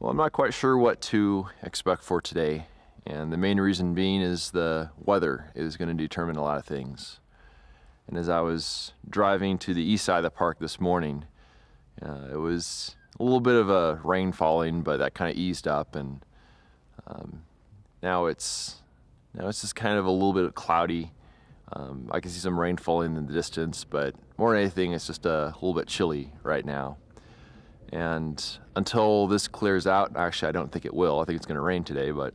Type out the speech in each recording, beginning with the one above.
Well, I'm not quite sure what to expect for today, and the main reason being is the weather is going to determine a lot of things. And as I was driving to the east side of the park this morning, it was a little bit of a rain falling, but that kind of eased up, and now it's just kind of a little bit cloudy. I can see some rain falling in the distance, but more than anything, it's just a little bit chilly right now. And until this clears out, actually I don't think it will. I think it's going to rain today, but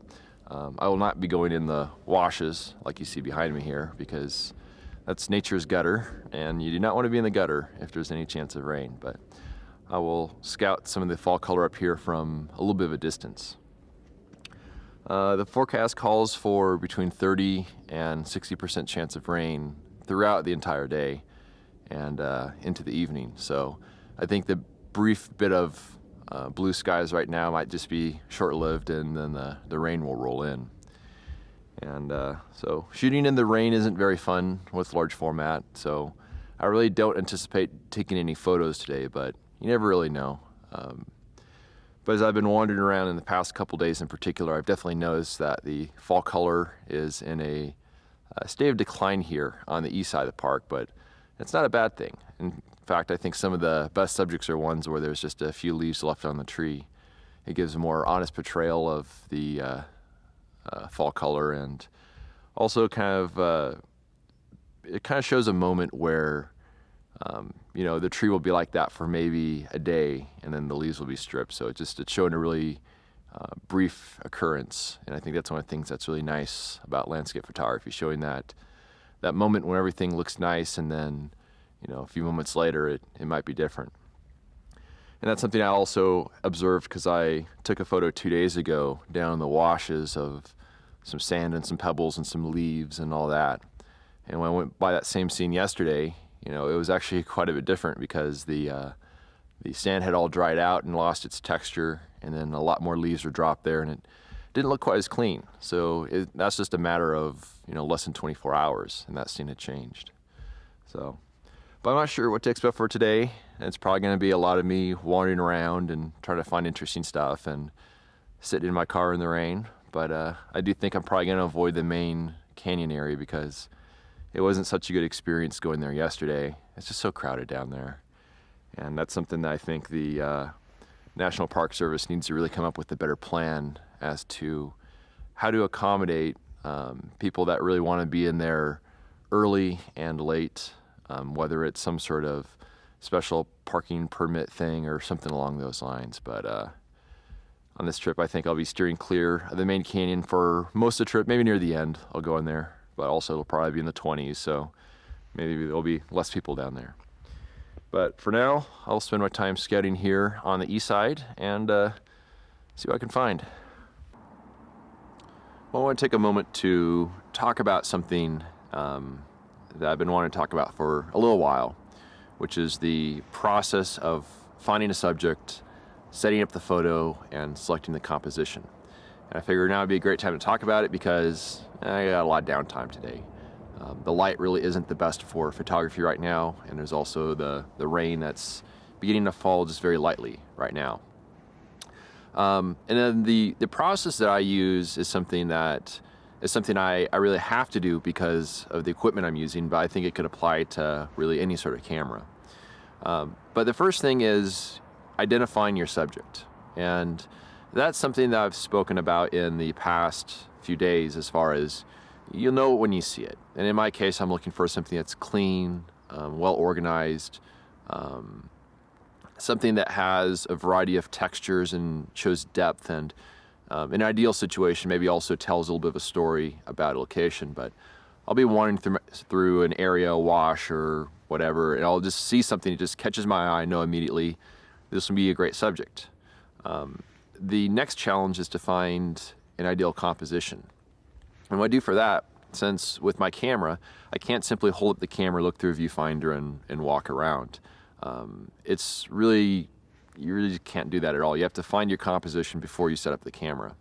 I will not be going in the washes like you see behind me here, because that's nature's gutter, and you do not want to be in the gutter if there's any chance of rain. But I will scout some of the fall color up here from a little bit of a distance. The forecast calls for between 30 and 60% chance of rain throughout the entire day and into the evening. So I think the brief bit of blue skies right now might just be short-lived, and then the rain will roll in. And so shooting in the rain isn't very fun with large format, so I really don't anticipate taking any photos today, but you never really know. But as I've been wandering around in the past couple days in particular, I've definitely noticed that the fall color is in a state of decline here on the east side of the park, but it's not a bad thing. In fact, I think some of the best subjects are ones where there's just a few leaves left on the tree. It gives a more honest portrayal of the fall color, and also it kind of shows a moment where the tree will be like that for maybe a day, and then the leaves will be stripped. So it's showing a really brief occurrence, and I think that's one of the things that's really nice about landscape photography, showing that moment when everything looks nice, and then a few moments later it might be different. And that's something I also observed because I took a photo 2 days ago down in the washes of some sand and some pebbles and some leaves and all that. And when I went by that same scene yesterday, it was actually quite a bit different, because the sand had all dried out and lost its texture, and then a lot more leaves were dropped there, and it didn't look quite as clean. So that's just a matter of less than 24 hours, and that scene had changed. So, but I'm not sure what to expect for today. It's probably going to be a lot of me wandering around and trying to find interesting stuff and sitting in my car in the rain. But I do think I'm probably going to avoid the main canyon area, because it wasn't such a good experience going there yesterday. It's just so crowded down there. And that's something that I think the National Park Service needs to really come up with a better plan as to how to accommodate people that really want to be in there early and late, whether it's some sort of special parking permit thing or something along those lines. But on this trip, I think I'll be steering clear of the main canyon for most of the trip. Maybe near the end I'll go in there, but also it'll probably be in the 20s, so maybe there'll be less people down there. But for now, I'll spend my time scouting here on the east side and see what I can find. Well, I want to take a moment to talk about something that I've been wanting to talk about for a little while, which is the process of finding a subject, setting up the photo, and selecting the composition. And I figured now would be a great time to talk about it, because I got a lot of downtime today. The light really isn't the best for photography right now, and there's also the rain that's beginning to fall just very lightly right now. And then the process that I use is something I really have to do because of the equipment I'm using, but I think it could apply to really any sort of camera. But the first thing is identifying your subject. And that's something that I've spoken about in the past few days, as far as you'll know it when you see it. And in my case, I'm looking for something that's clean, well organized, something that has a variety of textures and shows depth, and in an ideal situation maybe also tells a little bit of a story about a location. But I'll be wandering through an area, a wash or whatever, and I'll just see something that just catches my eye. I know immediately this will be a great subject. The next challenge is to find an ideal composition. And what I do for that, since with my camera, I can't simply hold up the camera, look through a viewfinder and walk around. You really can't do that at all. You have to find your composition before you set up the camera.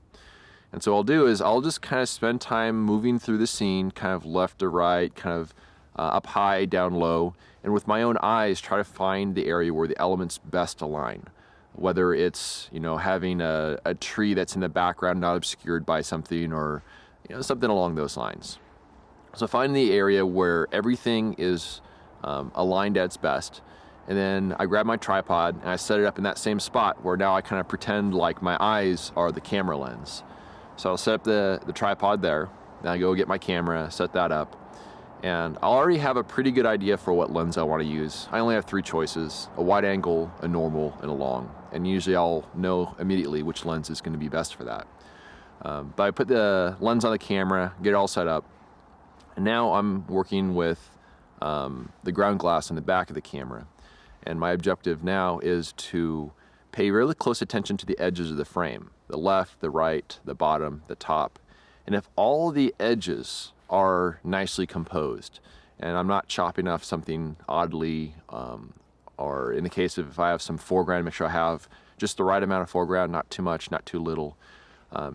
And so what I'll do is I'll just kind of spend time moving through the scene, kind of left to right, kind of up high, down low, and with my own eyes try to find the area where the elements best align. whether it's, you know, having a tree that's in the background not obscured by something, or, you know, something along those lines. So finding the area where everything is aligned at its best, and then I grab my tripod and I set it up in that same spot where now I kind of pretend like my eyes are the camera lens. So I'll set up the tripod there, then I go get my camera, set that up, and I'll already have a pretty good idea for what lens I want to use. I only have 3 choices: a wide angle, a normal, and a long. And usually I'll know immediately which lens is going to be best for that. But I put the lens on the camera, get it all set up, and now I'm working with the ground glass in the back of the camera. And my objective now is to pay really close attention to the edges of the frame: the left, the right, the bottom, the top. And if all the edges are nicely composed, and I'm not chopping off something oddly, or in the case of if I have some foreground, make sure I have just the right amount of foreground, not too much, not too little.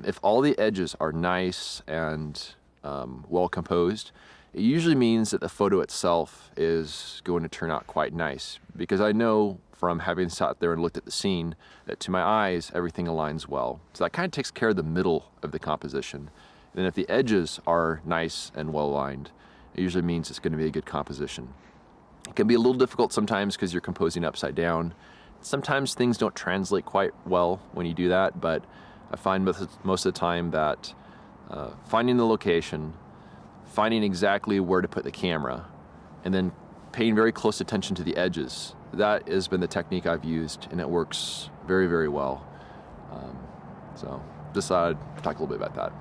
If all the edges are nice and well composed, it usually means that the photo itself is going to turn out quite nice, because I know from having sat there and looked at the scene that to my eyes everything aligns well. So that kind of takes care of the middle of the composition. And if the edges are nice and well aligned, it usually means it's going to be a good composition. It can be a little difficult sometimes because you're composing upside down. Sometimes things don't translate quite well when you do that, but I find most of the time that finding the location, finding exactly where to put the camera, and then paying very close attention to the edges, that has been the technique I've used, and it works very, very well. So just thought I'd talk a little bit about that.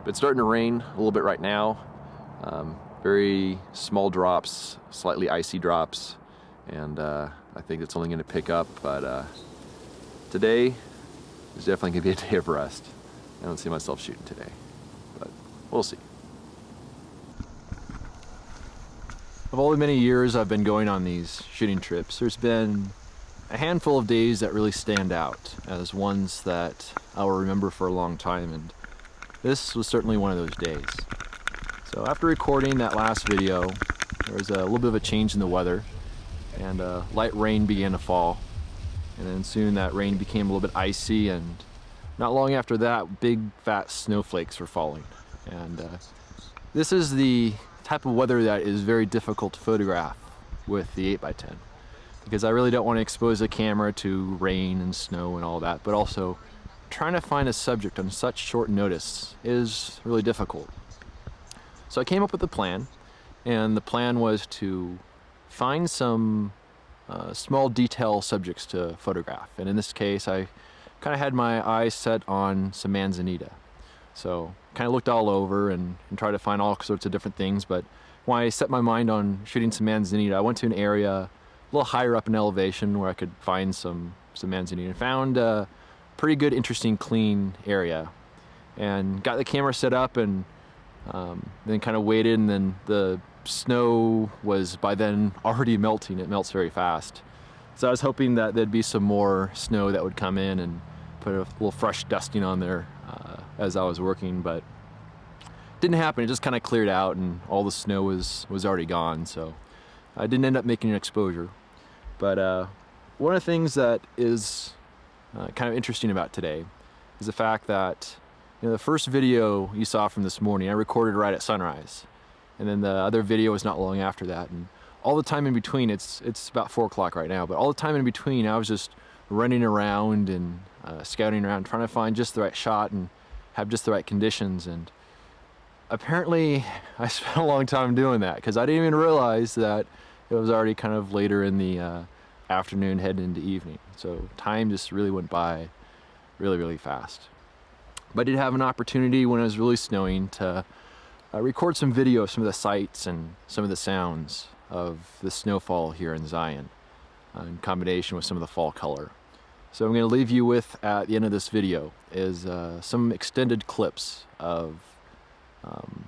But it's starting to rain a little bit right now. Very small drops, slightly icy drops, and I think it's only going to pick up. But today is definitely going to be a day of rest. I don't see myself shooting today, but we'll see. Of all the many years I've been going on these shooting trips, there's been a handful of days that really stand out as ones that I'll remember for a long time, and this was certainly one of those days. So after recording that last video, there was a little bit of a change in the weather, and light rain began to fall, and then soon that rain became a little bit icy, and not long after that, big fat snowflakes were falling. And this is the type of weather that is very difficult to photograph with the 8x10, because I really don't want to expose the camera to rain and snow and all that, but also trying to find a subject on such short notice is really difficult. So I came up with a plan, and the plan was to find some small detail subjects to photograph. And in this case, I kind of had my eyes set on some manzanita. So kind of looked all over and tried to find all sorts of different things, but when I set my mind on shooting some manzanita, I went to an area a little higher up in elevation where I could find some manzanita, and found pretty good, interesting, clean area, and got the camera set up, and then kind of waited, and then the snow was by then already melting. It melts very fast. So I was hoping that there'd be some more snow that would come in and put a little fresh dusting on there as I was working, but it didn't happen. It just kind of cleared out and all the snow was already gone, so I didn't end up making an exposure. But one of the things that is kind of interesting about today is the fact that, you know, the first video you saw from this morning I recorded right at sunrise, and then the other video was not long after that, and all the time in between, it's about 4 o'clock right now, but all the time in between I was just running around and scouting around, trying to find just the right shot and have just the right conditions. And apparently I spent a long time doing that, because I didn't even realize that it was already kind of later in the afternoon, heading into evening. So time just really went by really, really fast. But I did have an opportunity when it was really snowing to record some video of some of the sights and some of the sounds of the snowfall here in Zion, in combination with some of the fall color. So I'm going to leave you with, at the end of this video, is some extended clips of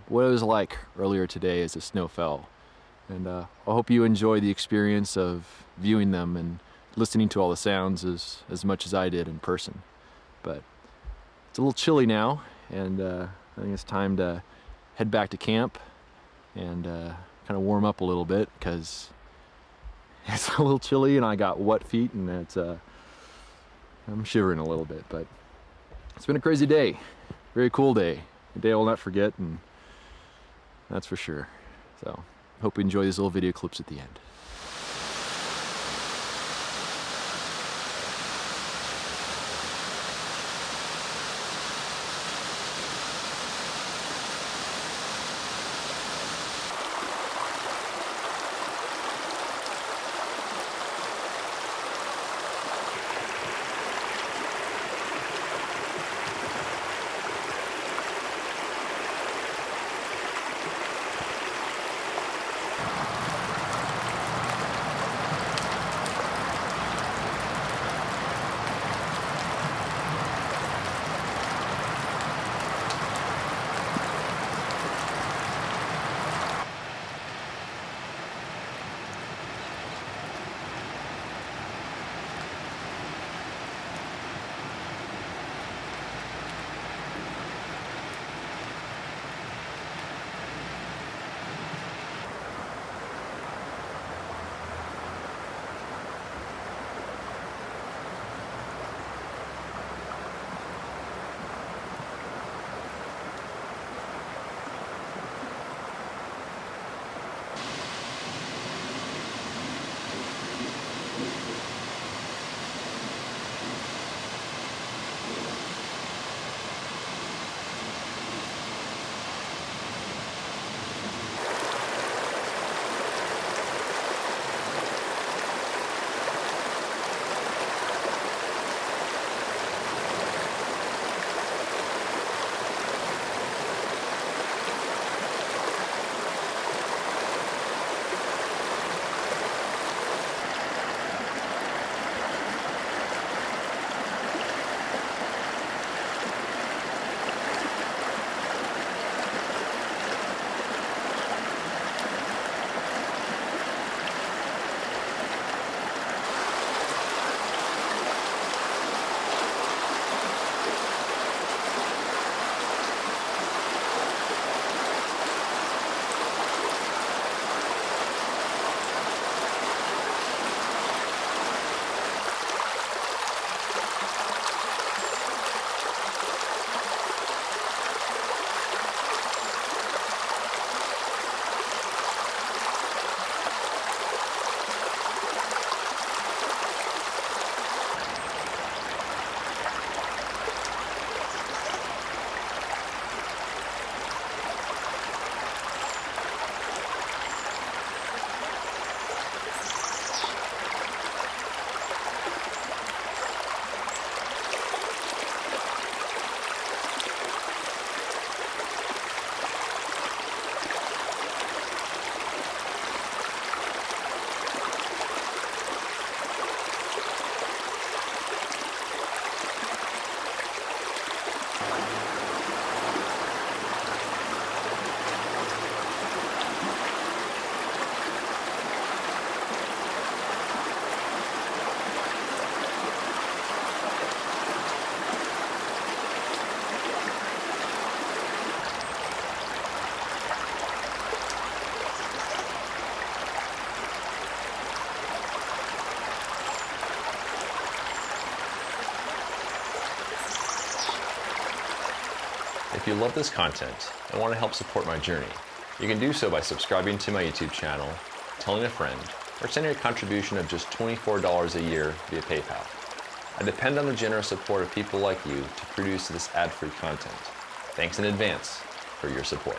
what it was like earlier today as the snow fell. And I hope you enjoy the experience of viewing them and listening to all the sounds as much as I did in person. But it's a little chilly now, and I think it's time to head back to camp and kind of warm up a little bit, because it's a little chilly and I got wet feet, and it's I'm shivering a little bit, but it's been a crazy day. Very cool day. A day I will not forget, and that's for sure. So, hope you enjoy these little video clips at the end. If you love this content and want to help support my journey, you can do so by subscribing to my YouTube channel, telling a friend, or sending a contribution of just $24 a year via PayPal. I depend on the generous support of people like you to produce this ad-free content. Thanks in advance for your support.